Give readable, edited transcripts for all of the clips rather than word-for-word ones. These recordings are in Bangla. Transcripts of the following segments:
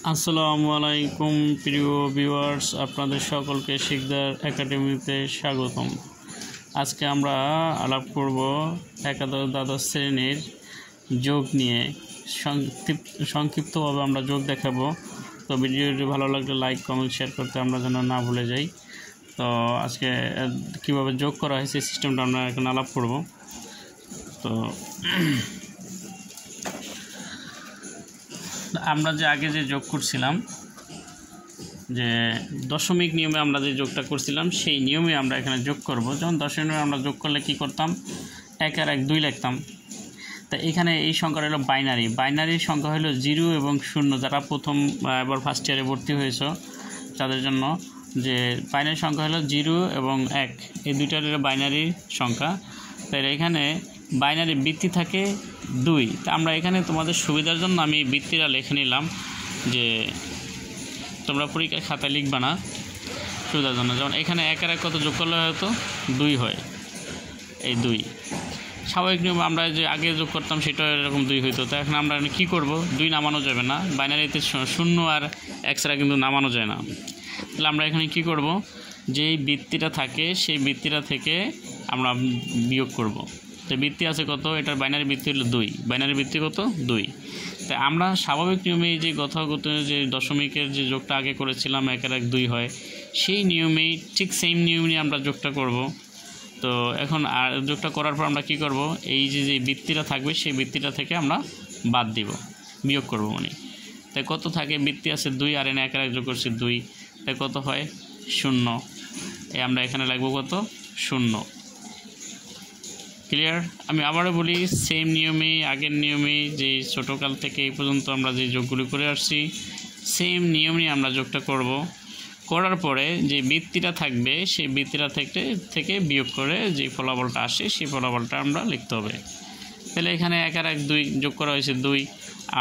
আসসালামু আলাইকুম প্রিয় ভিউয়ার্স, আপনাদের সকলকে শিকদার একাডেমিতে স্বাগতম। আজকে আমরা আলাপ করব একাদশ দ্বাদশ শ্রেণীর যোগ নিয়ে। সংক্ষিপ্তভাবে আমরা যোগ দেখাবো। তো ভিডিওটি ভালো লাগলে লাইক কমেন্ট শেয়ার করতে আমরা যেন না ভুলে যাই। তো আজকে কিভাবে যোগ করা হয় সেই সিস্টেমটা আমরা এখন আলাপ করব। তো আমরা যে আগে যে যোগ করছিলাম, যে দশমিক নিয়মে আমরা যে যোগটা করছিলাম সেই নিয়মে আমরা এখানে যোগ করব। যেমন দশমিক আমরা যোগ করলে কি করতাম, 1 আর 1 2 লিখতাম। তা এখানে এই সংখ্যাটা হলো বাইনারির সংখ্যা হলো 0 এবং 0। যারা প্রথম এবার ফার্স্ট ইয়ারে ভর্তি হয়েছ তাদের জন্য যে বাইনারি সংখ্যা হলো 0 এবং 1, এই দুইটার হলো বাইনারি সংখ্যা। তাই এখানে বাইনারি বৃত্তি থাকে 2। তা আমরা এখানে তোমাদের সুবিধার জন্য আমি বৃত্তিটা লিখে নিলাম, যে তোমরা পরীক্ষার খাতায় লিখবা না, সুবিধার জন্য। যেমন এখানে 1 আর 1 কত যোগ করলে হয়তো 2 হয়, এই 2 স্বাভাবিক নিয়ম আমরা যে আগে যোগ করতাম সেটাও এরকম 2 হইতো। তো এখন আমরা কী করব, 2 নামানো যাবে না, বাইনারিতে 0 আর 1 ছাড়া কিন্তু নামানো যায় না। তাহলে আমরা এখানে কি করব, যেই বৃত্তিটা থাকে সেই বৃত্তিটা থেকে আমরা বিয়োগ করব। তো বৃত্তি আছে কত, এটার বাইনারি বৃত্তি হলো 2, বাইনারি বৃত্তি কত 2। তাই আমরা স্বাভাবিক নিয়মে যে যথাগত যে দশমিকের যে যোগটা আগে করেছিলাম 1 আর 1 2 হয়, সেই নিয়মেই ঠিক সেম নিয়মে আমরা যোগটা করব। তো এখন আর যোগটা করার পর আমরা কি করব, এই যে বৃত্তিটা থাকবে সেই বৃত্তিটা থেকে আমরা বাদ দিব, বিয়োগ করব মানে। তাই কত থাকে, বৃত্তি আছে 2 আর 1 আর 1 যোগ করছি 2, তাই কত হয় 0। আমরা এখানে লিখব কত 0। ক্লিয়ার? আমি আবারও বলি, সেম নিয়মে আগের নিয়মে যে ছোটোকাল থেকে এই পর্যন্ত আমরা যে যোগগুলি করে আসছি সেম নিয়মে আমরা যোগটা করব। করার পরে যে বৃত্তিটা থাকবে সেই বৃত্তিটা থেকে বিয়োগ করে যে ফলাফলটা আসে সেই ফলাফলটা আমরা লিখতে হবে। তাহলে এখানে 1 আর 1 2 যোগ করা হয়েছে 2,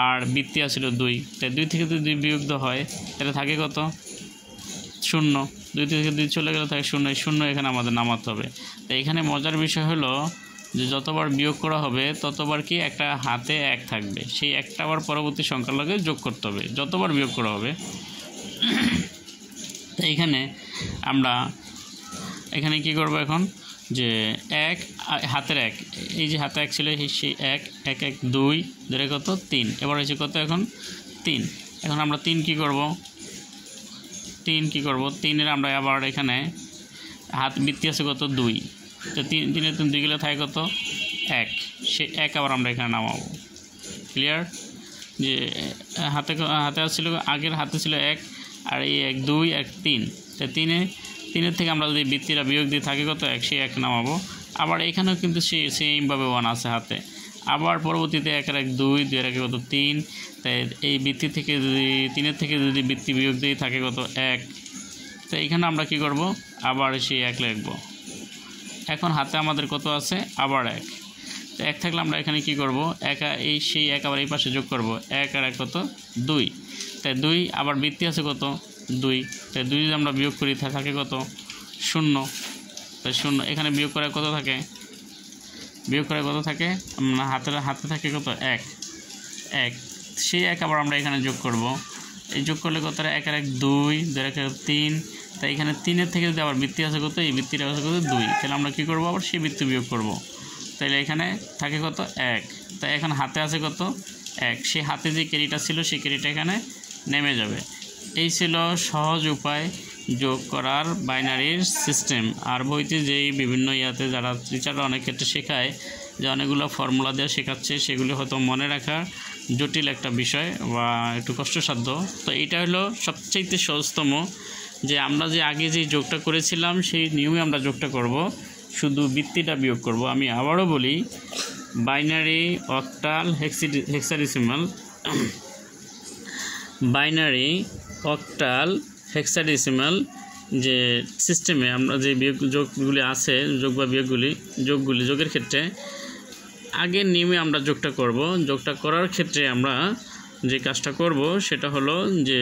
আর বৃত্তি আসছিল 2, তাই 2 থেকে 2 বিয়োগ হয়, তাহলে থাকে কত 0। 2 থেকে 2 চলে গেলে থাকে 0, 0 এখানে আমাদের নামাতে হবে। তো এখানে মজার বিষয় হলো যে যতবার বিয়োগ করা হবে ততবার কি একটা হাতে 1 থাকবে, সেই একটা আবার পরবর্তী সংখ্যার লগে যোগ করতে হবে যতবার বিয়োগ করা হবে। তো এইখানে আমরা এখানে কি করব, এখন যে 1 হাতের 1, এই যে হাতে 1 ছিল সেই 1 1 1 2 ধরে কত 3, এবার হয়েছে কত এখন 3। এখন আমরা 3 কি করব, 3 আমরা আবার এখানে হাত বৃত্তি আছে কত 2, তো 3 2 গেলে থাকে কত 1, সেই 1 আবার আমরা এখানে নামাবো। ক্লিয়ার? যে হাতে ছিল আগের হাতে ছিল 1, আর এই 1 2 1 3, তো 3 থেকে আমরা যদি বৃত্তিটা বিয়োগ দিয়ে থাকে কত 1, সেই 1 নামাবো। আবার এখানেও কিন্তু সেমভাবে 1 আছে হাতে, আবার পরবর্তীতে 1 আর 1 2 2 আর 1 কত 3, তাই এই বৃত্তি থেকে যদি 3 থেকে যদি বৃত্তি বিয়োগ দিয়ে থাকে কত 1, তো এইখানে আমরা কি করব, আবার সেই 1 লিখব। এখন হাতে আমাদের কত আছে, আবার 1, তো 1 থাকলে আমরা এখানে কি করব, সেই 1 আবার এই পাশে যোগ করব, 1 আর 1 কত 2, তাই 2 আবার বৃত্তি আছে কত 2, তাই 2 যদি আমরা বিয়োগ করি থাকে কত 0, তাই 0 এখানে বিয়োগ করে কত থাকে, হাতে থাকে কত 1, সেই 1 আবার আমরা এখানে যোগ করব। এই যোগ করলে কত 1 আর 1 2 2 আর 1 3, তাই এখানে 3 থেকে যদি আবার বৃত্তি আছে কত, এই বৃত্তিটা আছে কত 2, তাহলে আমরা কি করব, আবার সেই বৃত্তি বিয়োগ করব। তাহলে এখানে থাকে কত 1, তাই এখন হাতে আছে কত 1, সেই হাতে যে ক্যারিটা ছিল সেই ক্যারিটা এখানে নেমে যাবে। এই ছিল সহজ উপায় যোগ করার বাইনারির সিস্টেম। আর বইতে যেই বিভিন্ন যারা টিচাররা অনেক ক্ষেত্রে শেখায় যে অনেকগুলো ফর্মুলা দিয়ে শেখাচ্ছে, সেগুলি হয়তো মনে রাখার জটিল একটা বিষয় বা একটু কষ্টসাধ্য। তো এটা হলো সবচেয়ে সহজতম, যে আমরা যে আগে যে যোগটা করেছিলাম সেই নিয়মে আমরা যোগটা করব, শুধু বৃত্তিটা বিয়োগ করব। আমি আবারও বলি, বাইনারি অক্টাল হেক্সাডেসিমাল যে সিস্টেমে আমরা যে যোগগুলি আছে, যোগের ক্ষেত্রে আগের নিয়মে আমরা যোগটা করব। যোগটা করার ক্ষেত্রে আমরা যে কাজটা করব সেটা হলো যে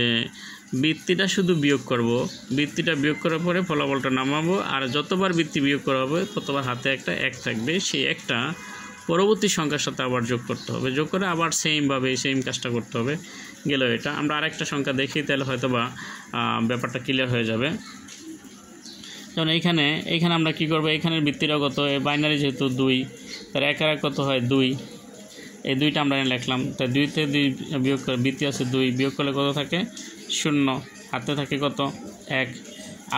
বৃত্তিটা শুধু বিয়োগ করব, বৃত্তিটা বিয়োগ করার পরে ফলাফলটা নামাবো, আর যতবার বৃত্তি বিয়োগ করা হবে ততবার হাতে একটা 1 থাকবে, সেই একটা পরবর্তী সংখ্যার সাথে আবার যোগ করতে হবে, যোগ করে আবার সেমভাবে সেম কাজটা করতে হবে। গেল এটা। আমরা আরেকটা সংখ্যা দেখি, তাহলে হয়তো বা ব্যাপারটা ক্লিয়ার হয়ে যাবে। যেমন এইখানে আমরা কি করব, এখানের ভিত্তিটা কত, বাইনারি যেহেতু 2, তার একের এক কত হয় 2, এই 2টা আমরা লিখলাম। তাই 2 থেকে 2 বিয়োগ করে, ভিত্তি আছে 2, বিয়োগ করলে কত থাকে 0, হাতে থাকে কত 1,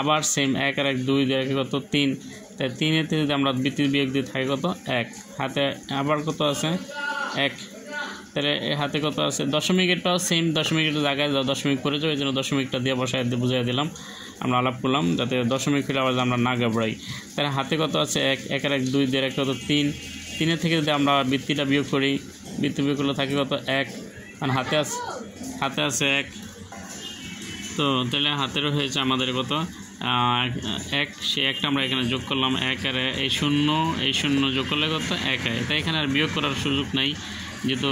আবার সেম 1 আর 1 2 দিয়ে কত 3, তাই 3 থেকে যদি আমরা ভিত্তি বিয়োগ দিয়ে থাকে কত 1, হাতে আবার কত আছে 1, তাহলে হাতে কত আছে দশমিকেরটাও সেম, দশমিকের জায়গায় দশমিক পড়ে যাবে, এই জন্য দশমিকটা দিয়ে বসায় বুঝিয়ে দিলাম, আমরা আলাপ করলাম যাতে দশমিক হলে আবার আমরা না ঘাবড়াই। তাহলে হাতে কত আছে 1, 1 আর 1 2 দিয়ে কত 3, 3 থেকে যদি আমরা ভিত্তিটা বিয়োগ করি, ভিত্তি বিয়োগ করলে থাকে কত 1, আর হাতে আছে 1, তো তাহলে হাতেরও হয়েছে আমাদের কত 1, সেই একটা আমরা এখানে যোগ করলাম 1 আর এই 0 যোগ করলে কত 1 হয়। তাই এখানে আর বিয়োগ করার সুযোগ নাই, যেহেতু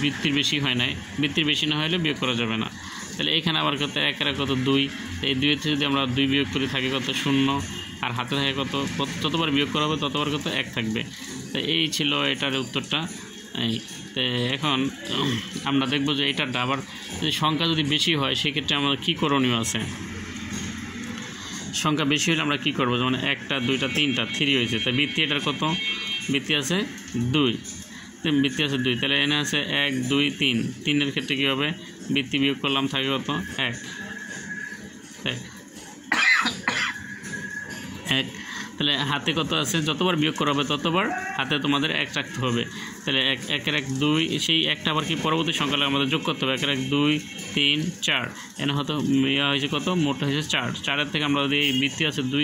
বৃত্তির বেশি হয় নাই, বৃত্তির বেশি না হলে বিয়োগ করা যাবে না। তাহলে এখানে আবার কত 1 আর কত 2, এই 2 থেকে যদি আমরা 2 বিয়োগ করি থাকে কত 0, আর হাতে থাকে কত, যতবার বিয়োগ করা হবে ততবার কত 1 থাকবে। তো এই ছিল এটার উত্তরটা। এই তো এখন আমরা দেখব যে এটার আবার যদি সংখ্যা যদি বেশি হয় সেক্ষেত্রে আমাদের কী করণীয় আছে। সংখ্যা বেশি হলে আমরা কী করবো, যেমন 1টা 2টা 3টা 3 হয়েছে, তাই বৃত্তি এটার কত, বৃত্তি আছে 2, বৃত্তি আছে 2, তাহলে এনে আছে 1 2 3, 3-এর ক্ষেত্রে কী হবে, বৃত্তি বিয়োগ করলাম থাকে কত 1, তাহলে হাতে কত আছে, যতবার বিয়োগ করা হবে ততবার হাতে তোমাদের 1 রাখতে হবে। তাহলে 1 1 আর 1 2, সেই একটা আবার কি পরবর্তী সংখ্যা আমাদের যোগ করতে হবে, 1 আর 1 2 3 4, এনে হয়তো হয়েছে কত, মোটটা হয়েছে 4, 4-এর থেকে আমরা যদি এই বৃত্তি আছে 2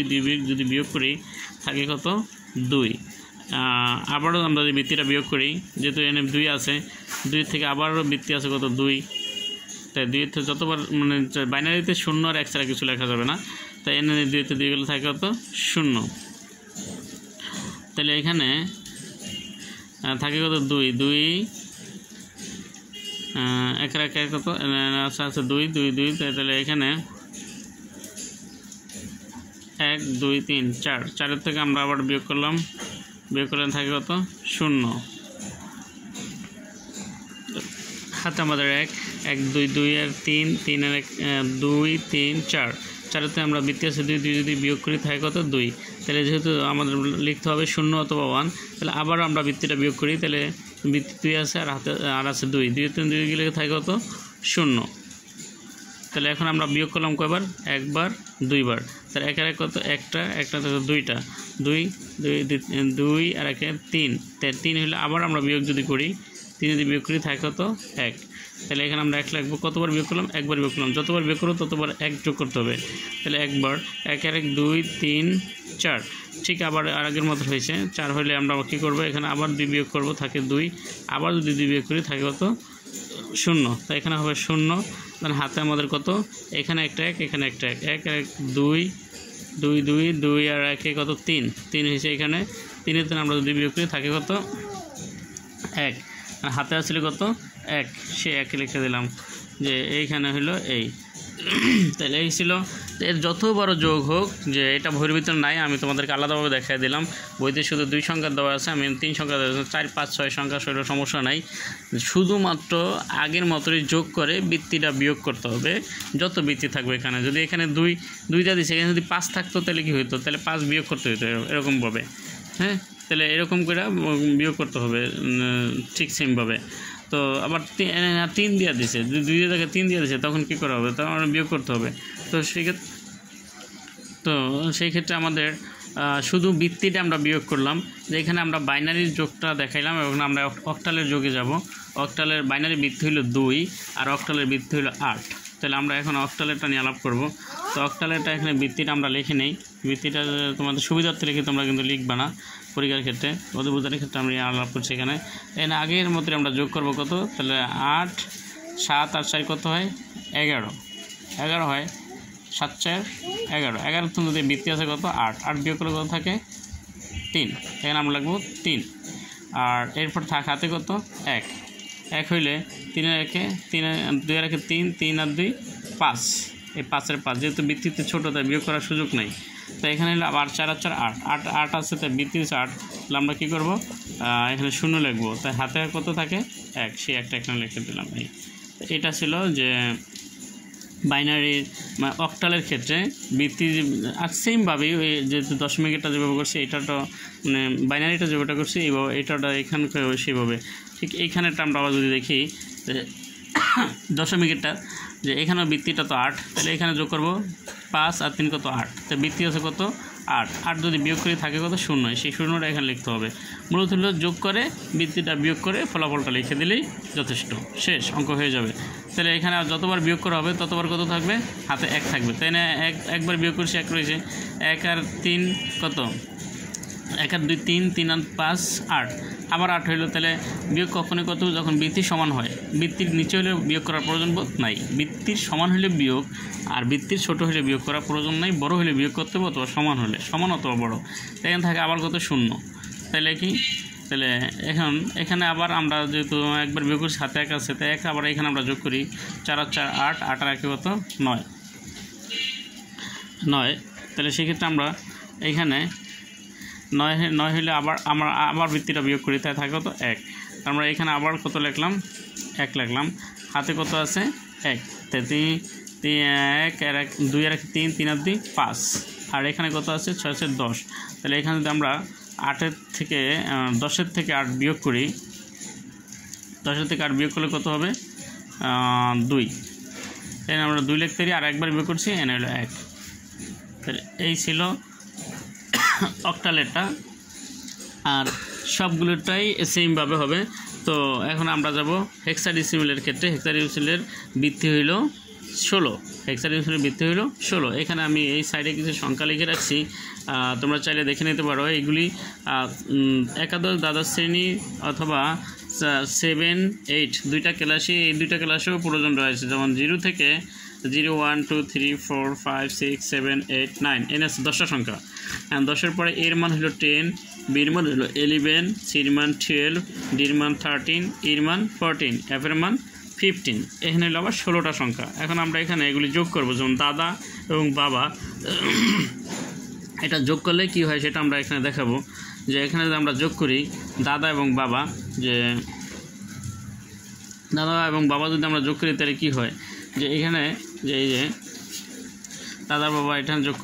যদি বিয়োগ করি থাকে কত 2, আবারও আমরা যদি বৃত্তিটা বিয়োগ করি, যেহেতু এনে 2 আছে, 2 থেকে আবারও বৃত্তি আছে কত 2, তাই 2 থেকে যতবার মানে বাইনারিতে 0 আর 1 ছাড়া কিছু লেখা যাবে না, তাই এনে 2 তে 2 গেলে থাকে কত 0, তাহলে এখানে থাকে কত 2 2 1 আর 1 কত আছে 2 2 2, তাহলে এখানে 1 2 3 4, 4-এর থেকে আমরা আবার বিয়োগ করলাম, বিয়োগ করলে থাকে কত 0, হাতে আমাদের 1 1 2 2 আর 3 3 আর 1 2 3 4, 4-এতে আমরা বৃত্তি আছে 2 2 যদি বিয়োগ করি থাকে কত 2, তাহলে যেহেতু আমাদের লিখতে হবে 0 অথবা 1, তাহলে আবার আমরা বৃত্তিটা বিয়োগ করি, তাহলে বৃত্তি 2 আছে আর হাতে আর আছে 2 2 তে 2 গেলে থাকে কত 0, তাহলে এখন আমরা বিয়োগ করলাম কয়বার, একবার দুইবার, তাহলে 1 আর 1 কত, একটা থেকে 2টা 2 2 আর 1 3, তাই 3 হলে আবার আমরা বিয়োগ যদি করি, 3 যদি বিয়োগ করি থাকে কত 1, তাহলে এখানে আমরা 1 লিখবো, কতবার বিয়োগ করলাম, একবার বিয়োগ করলাম, যতবার বিয়োগ করবো ততবার 1 যোগ করতে হবে, তাহলে একবার 1 আর 1 2 3 4, ঠিক আবার আগের মতো হয়েছে, 4 হলে আমরা কী করবো, এখানে আবার 2 বিয়োগ করবো থাকে 2, আবার যদি 2 বিয়োগ করি থাকে কত 0, তাই এখানে হবে 0, মানে হাতে আমাদের কত, এখানে একটা 1 এখানে একটা 1 1 আর 1 2 2 2 2 আর 1 কত 3 3 হয়েছে, এখানে 3-এর থেকে আমরা যদি বিয়োগ করি থাকে কত 1, হাতে আসলে কত 1, সে 1 লিখে দিলাম যে এইখানে হলো এই। তাহলে এই ছিল, এর যত বড় যোগ হোক, যে এটা বইয়ের ভিতরে নাই, আমি তোমাদেরকে আলাদাভাবে দেখাই দিলাম, বইতে শুধু 2 সংখ্যা দেওয়া আছে, আমি 3 সংখ্যা দেওয়া আছে, 4 5 6 সংখ্যা, সেটা সমস্যা নাই, শুধুমাত্র আগের মতোই যোগ করে বৃত্তিটা বিয়োগ করতে হবে, যত বৃত্তি থাকবে এখানে, যদি এখানে 2টা দিচ্ছে, এখানে যদি 5 থাকতো তাহলে কী হতো, তাহলে 5 বিয়োগ করতে হতো এরকমভাবে, হ্যাঁ, তাহলে এরকম করে বিয়োগ করতে হবে ঠিক সেমভাবে। তো আবার 3 দিয়ে দিছে, 2 থেকে 3 দিয়ে দিছে, তখন কী করা হবে, তখন আমরা বিয়োগ করতে হবে। তো সেই ক্ষেত্রে আমাদের শুধু বৃত্তিটা আমরা বিয়োগ করলাম, যে এখানে আমরা বাইনারির যোগটা দেখাইলাম, এবং আমরা অক্টালের যোগে যাব। অক্টালের বাইনারি বৃত্তি হলো 2 আর অক্টালের বৃত্তি হলো 8, তাহলে আমরা এখন অক্টালেরটা নিয়ে আলাপ করব। তো অক্টালেরটা এখানে বৃত্তিটা আমরা লিখে নেই, বৃত্তিটা তোমাদের সুবিধার্থে লিখে তোমরা কিন্তু লিখবা না পরীক্ষার ক্ষেত্রে, ওদের বোঝানোর ক্ষেত্রে আমরা আলাপ করছি। এখানে আগের মতো আমরা যোগ করব কত, তাহলে 8 7 আর 4 কত হয় 11 হয়, 7 4 11, 11 থেকে যদি বৃত্তি আছে কত 8 বিয়োগ করে কত থাকে 3, এখানে আমরা লিখব 3, আর এরপর হাতে কত 1 হইলে 3 আর 1 3 2 আর 1 3 3 আর 2 5, এই 5-এর 5, যেহেতু বৃত্তিতে ছোটো তাই বিয়োগ করার সুযোগ নেই, তো তো এখানে হলো আবার 4 আর 4 8, 8 8 আছে, তাই বৃত্তি হচ্ছে 8। তাহলে আমরা কী করবো, এখানে 0 লিখবো, তাই হাতে কত থাকে 1, সেই একটা এখানে লিখে দিলাম। এই এটা ছিল যে বাইনারি অক্টালের ক্ষেত্রে বৃত্তি। আর সেমভাবেই ওই যে দশমিকেরটা যেভাবে করছি এটাটা মানে বাইনারিটা যেভাবে করছি এইভাবে এটাটা এখানকার সেইভাবে। ঠিক এইখানেরটা আমরা আবার যদি দেখি দশমিকেরটা, যে এখানেও বৃত্তিটা তো 8, তাহলে এখানে যোগ করবো 5 আর 3 কত 8, তো বৃত্তি আছে কত 8, 8 যদি বিয়োগ করে থাকে কত 0, সেই 0টা এখানে লিখতে হবে। মূলত হলো যোগ করে বৃত্তিটা বিয়োগ করে ফলাফলটা লিখে দিলেই যথেষ্ট, শেষ অঙ্ক হয়ে যাবে। তাহলে এখানে যতবার বিয়োগ করা হবে ততবার কত থাকবে, হাতে 1 থাকবে, তাই না? একবার বিয়োগ করছি 1 রয়েছে, 1 আর 3 কত, 1 আর 2 3, 3 আর 5 8, আবার 8 হইলো। তাহলে বিয়োগ কখনই কত, যখন বৃত্তির সমান হয়। বৃত্তির নিচে হলে বিয়োগ করার প্রয়োজন বোধ নাই, বৃত্তির সমান হলে বিয়োগ, আর বৃত্তির ছোট হলে বিয়োগ করার প্রয়োজন নাই, বড় হলে বিয়োগ করতে হবে, অথবা সমান হলে সমান অথবা বড়। এখানে থাকে আবার কত 0, তাহলে কি, তাহলে এখানে আবার আমরা যেহেতু একবার বিয়োগ করছি হাতে 1 আছে, তাই 1 আবার এখানে আমরা যোগ করি, 4 আর 4 8, 8 আর 1 কত 9। তাহলে সেক্ষেত্রে আমরা এইখানে 9 হলে আবার বৃত্তিটা বিয়োগ করি, তাই থাকে কত 1। আমরা এখানে আবার কত লিখলাম, 1 লিখলাম, হাতে কত আছে 1, তাই 1 আর 1 2 আর 1 3, 3 আর 2 5, আর এখানে কত আছে 6 আছে 10। তাহলে এখানে যদি আমরা 10-এর থেকে 8 বিয়োগ করি, 10-এর থেকে 8 বিয়োগ করলে কত হবে 2, তাই আমরা 2 লিখতে পারি, আর একবার বিয়োগ করছি, এনে হলো 1। তাহলে এই ছিল অক্টালেরটা, আর সবগুলোটাই সেমভাবে হবে। তো এখন আমরা যাব হেক্সাডেসিমেলের ক্ষেত্রে। হেক্সাডেসিমেলের বৃত্তি হইল 16, হেক্সাডেসিমেলের বৃত্তি হইল 16। এখানে আমি এই সাইডে কিছু সংখ্যা লিখে রাখছি, তোমরা চাইলে দেখে নিতে পারো। এগুলি একাদশ দ্বাদশ শ্রেণী অথবা 7 8 দুইটা ক্লাসে, এই দুইটা ক্লাসেও প্রয়োজন রয়েছে, যেমন 0 থেকে 0 1 2 3 4 5 6 7 8 9, এন আছে 10টা সংখ্যা। 10-এর পরে এর মান হলো 10, বির মান হলো 11, সির মান 12, ডির মান 13, ইর মান 14, এফের মান 15। এখানে হলো আবার 16টা সংখ্যা। এখন আমরা এখানে এগুলি যোগ করব, যেমন দাদা এবং বাবা, এটা যোগ করলে কি হয় সেটা আমরা এখানে দেখাবো। যে এখানে যদি আমরা যোগ করি দাদা এবং বাবা, যে দাদা এবং বাবা যদি আমরা যোগ করি তাহলে কি হয়, যে এখানে যে এই যে দাদা বাবা এখানে যোগ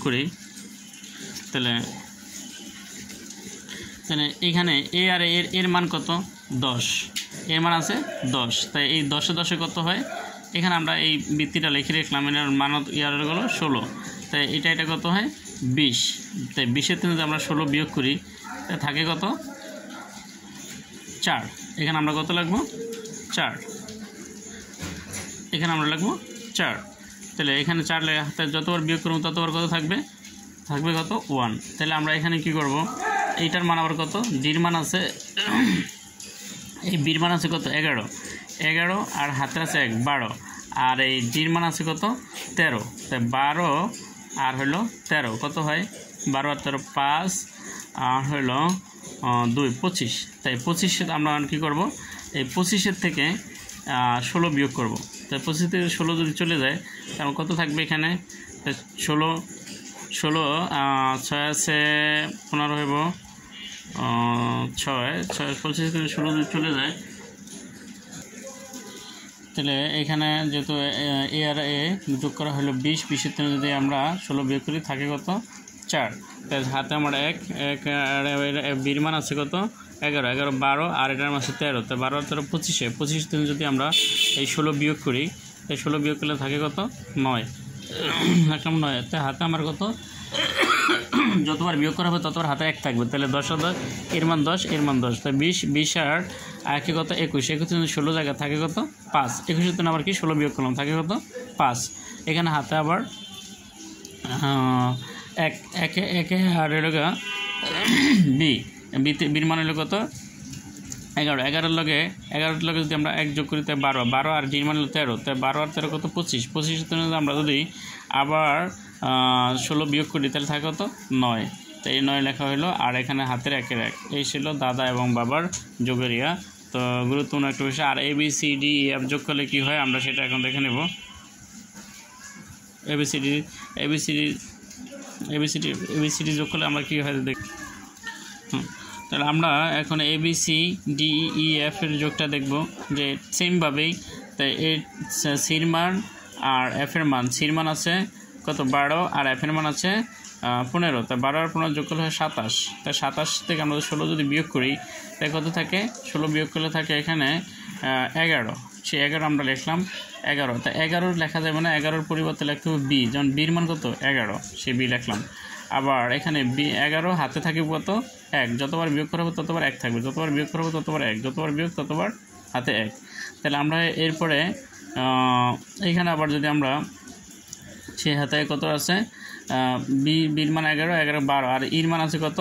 করি তাহলে এখানে এ আর এর মান কত 10, এর মান আছে 10, তাই এই 10-এ 10-এ কত হয়, এখানে আমরা এই বৃত্তিটা লিখে রাখলাম, এর মান ইয়ার হলো 16, তাই এটা কত হয় 20। তাই 20-এর থেকে যদি আমরা 16 বিয়োগ করি তাই থাকে কত 4, এখানে আমরা কত লিখবো 4, এখানে আমরা লিখবো 4। তাহলে এখানে 4 হাতে যতবার বিয়োগ করবো ততবার কত থাকবে কত 1। তাহলে আমরা এখানে কি করব, এইটার মান আবার কত, ডির মান আছে, এই বির মান আছে কত 11, আর হাতের আছে 1 12, আর এই ডির মান আছে কত 13, তাই 12 আর হলো 13 কত হয় 12 আর 13 5, আর হলো 2 25। তাই 25 আমরা কী করব, এই 25-এর থেকে 16 বিয়োগ করব। তাই 25 থেকে 16 যদি চলে যায় তাহলে কত থাকবে এখানে 16 6 আছে 15 হইব 6 25 থেকে 16 যদি চলে যায়, তাহলে এখানে যেহেতু এ আর এ যোগ করা হলো 20, 20-এর থেকে যদি আমরা 16 বিয়োগ করি থাকে কত 4। তাই হাতে আমার 1 বির মান আছে কত 11 12, আর এটার মান আছে 13, তাই 12 13 25 থেকে যদি আমরা এই 16 বিয়োগ করি, তাই 16 বিয়োগ করলে থাকে কত 9, এখন 9, তাই হাতে আমার কত যতবার বিয়োগ করা হবে ততবার হাতে 1 থাকবে। তাহলে 10 আর 10, এর মান 10, এর মান 10, তাই 20 আর 1 কত 21 16 জায়গায় থাকে কত 5, 21-এর থেকে আবার কি 16 বিয়োগ করলাম থাকে কত 5। এখানে হাতে আবার 1 আর এলাকা বির মান হলো কত 11 লগে যদি আমরা 1 যোগ করি তাই 12 আর ডির মান হলো 13, তাই 12 আর 13 কত 25-এর থেকে আমরা যদি আবার 16 বিয়োগ করি তাহলে থাকে কত 9, তাই এই 9 লেখা হলো। আর এখানে হাতের 1 এই ছিল দাদা এবং বাবার যোগের ইয়া। তো গুরুত্বপূর্ণ একটা বিষয়। আর ABCD যোগ করলে কী হয় আমরা সেটা এখন দেখে নেব। ABCD এবিসিডি যোগ করলে আমরা কী হয় দেখ। তাহলে আমরা এখন ABCDEF এর যোগটা দেখব যে সেমভাবেই। তাই সির মান আর এফের মান, সির মান আছে কত 12 আর এফের মান আছে 15। তাই 12 আর 15 যোগ করলে হয় 27। তাই 27 থেকে আমরা 16 যদি বিয়োগ করি তাই কত থাকে, 16 বিয়োগ করলে থাকে এখানে 11। সেই 11 আমরা লিখলাম 11। তাই 11 লেখা যাবে না, 11-র পরিবর্তে লিখতে হবে বি, যেমন বির মান কত 11, সেই বি লিখলাম। আবার এখানে 11 হাতে থাকবে কত 1, যতবার বিয়োগ করা হবে ততবার 1 থাকবে, যতবার বিয়োগ করা হবে ততবার 1, যতবার বিয়োগ ততবার হাতে 1। তাহলে আমরা এরপরে এইখানে আবার যদি আমরা সে হাতে কত আছে বির মান 11, 11 12 আর ইর মান আছে কত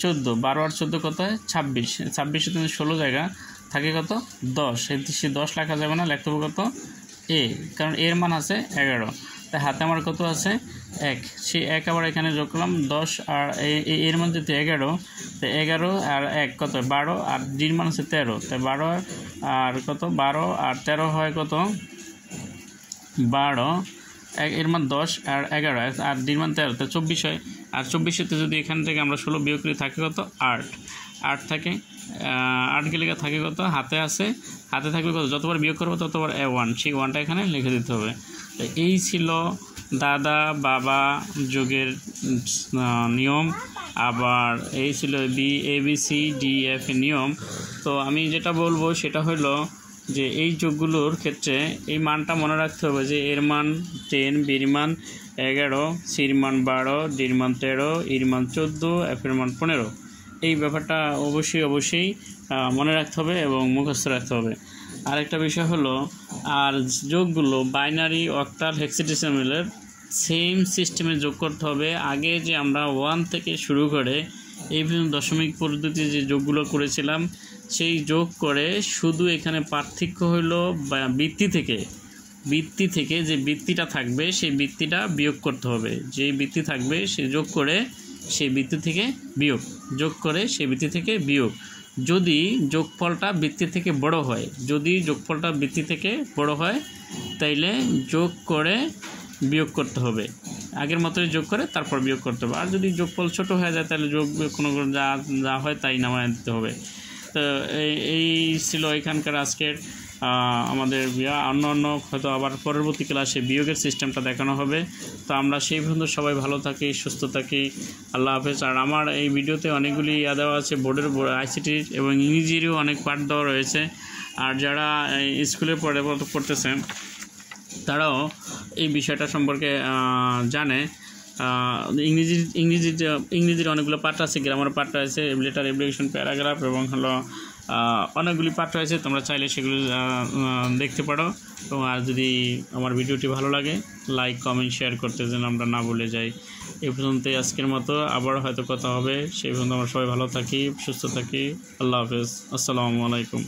14, 12 আর 14 কত 26, 26 থেকে 16 জায়গা থাকে কত 10, সে 10 লেখা যাবে না, লিখতে হবে কত এ, কারণ এর মান আছে 11। তাই হাতে আমার কত আছে 1, সেই 1 আবার এখানে যোগ করলাম 10 আর এর মান যেহেতু 11, তাই 11 আর 1 কত 12 আর ডির মান আছে 13। তাই 12 আর কত 12 আর 13 হয় কত 12, এর মান 10 আর 11 আর ডির মান 13, তাই 24 হয়। আর 24-তে যদি এখান থেকে আমরা 16 বিয়োগ করি থাকে কত 8 থাকে, 8 গেলে থাকে কত হাতে আছে, হাতে থাকবে কত, যতবার বিয়োগ করবো ততবার 1, সেই 1টা এখানে লিখে দিতে হবে। তো এই ছিল দাদা বাবা যোগের নিয়ম, আবার এই ছিল ABCDEF এর নিয়ম। তো আমি যেটা বলবো সেটা হলো যে এই যোগগুলোর ক্ষেত্রে এই মানটা মনে রাখতে হবে যে এর মান 10, বির মান 11, সির মান 12, ডির মান 13, ইর মান 14, এফের মান 15। এই ব্যাপারটা অবশ্যই মনে রাখতে হবে এবং মুখস্থ রাখতে হবে। আরেকটা বিষয় হলো আর যোগগুলো বাইনারি, অক্টাল, হেক্সাডেসিমালের সেম সিস্টেমে যোগ করতে হবে। আগে যে আমরা 1 থেকে শুরু করে এই পর্যন্ত দশমিক পদ্ধতি যে যোগগুলো করেছিলাম সেই যোগ করে শুধু এখানে পার্থক্য হলো বৃত্তি থেকে যে বৃত্তিটা থাকবে সেই বৃত্তিটা বিয়োগ করতে হবে, যেই বৃত্তি থাকবে সে যোগ করে সেই বৃত্তি থেকে বিয়োগ, যোগ করে সেই বৃত্তি থেকে বিয়োগ। যদি যোগফলটা বৃত্তি থেকে বড় হয়, তাইলে যোগ করে বিয়োগ করতে হবে, আগের মতোই যোগ করে তারপর বিয়োগ করতে হবে। আর যদি যোগফল ছোট হয়ে যায় তাহলে যোগ কোনো যা হয় তাই নামায় দিতে হবে। তো এই ছিল এখানকার আজকের আমাদের অন্য হয়তো আবার পরবর্তী ক্লাসে বিয়োগের সিস্টেমটা দেখানো হবে। তো আমরা সেই পর্যন্ত সবাই ভালো থাকি, সুস্থ থাকি, আল্লাহ হাফেজ। আর আমার এই ভিডিওতে অনেকগুলি দেওয়া আছে বোর্ডের ICTর এবং ইংরেজিরও অনেক পাঠ দেওয়া রয়েছে। আর যারা স্কুলে পড়তেছেন তারাও এই বিষয়টা সম্পর্কে জানে। ইংরেজির অনেকগুলো পাঠ আছে, গ্রামার পাঠ আছে, লেটার, এব্রিভিয়েশন, প্যারাগ্রাফ এবং হলো অনেকগুলি পাঠ রয়েছে। তোমরা চাইলে সেগুলো দেখতে পারো। এবং আর যদি আমার ভিডিওটি ভালো লাগে লাইক, কমেন্ট, শেয়ার করতে যেন আমরা না ভুলে যাই। এই পর্যন্তই আজকের মতো, আবার হয়তো কথা হবে। সেই পর্যন্ত আমরা সবাই ভালো থাকি, সুস্থ থাকি। আল্লাহ হাফেজ, আসসালামু আলাইকুম।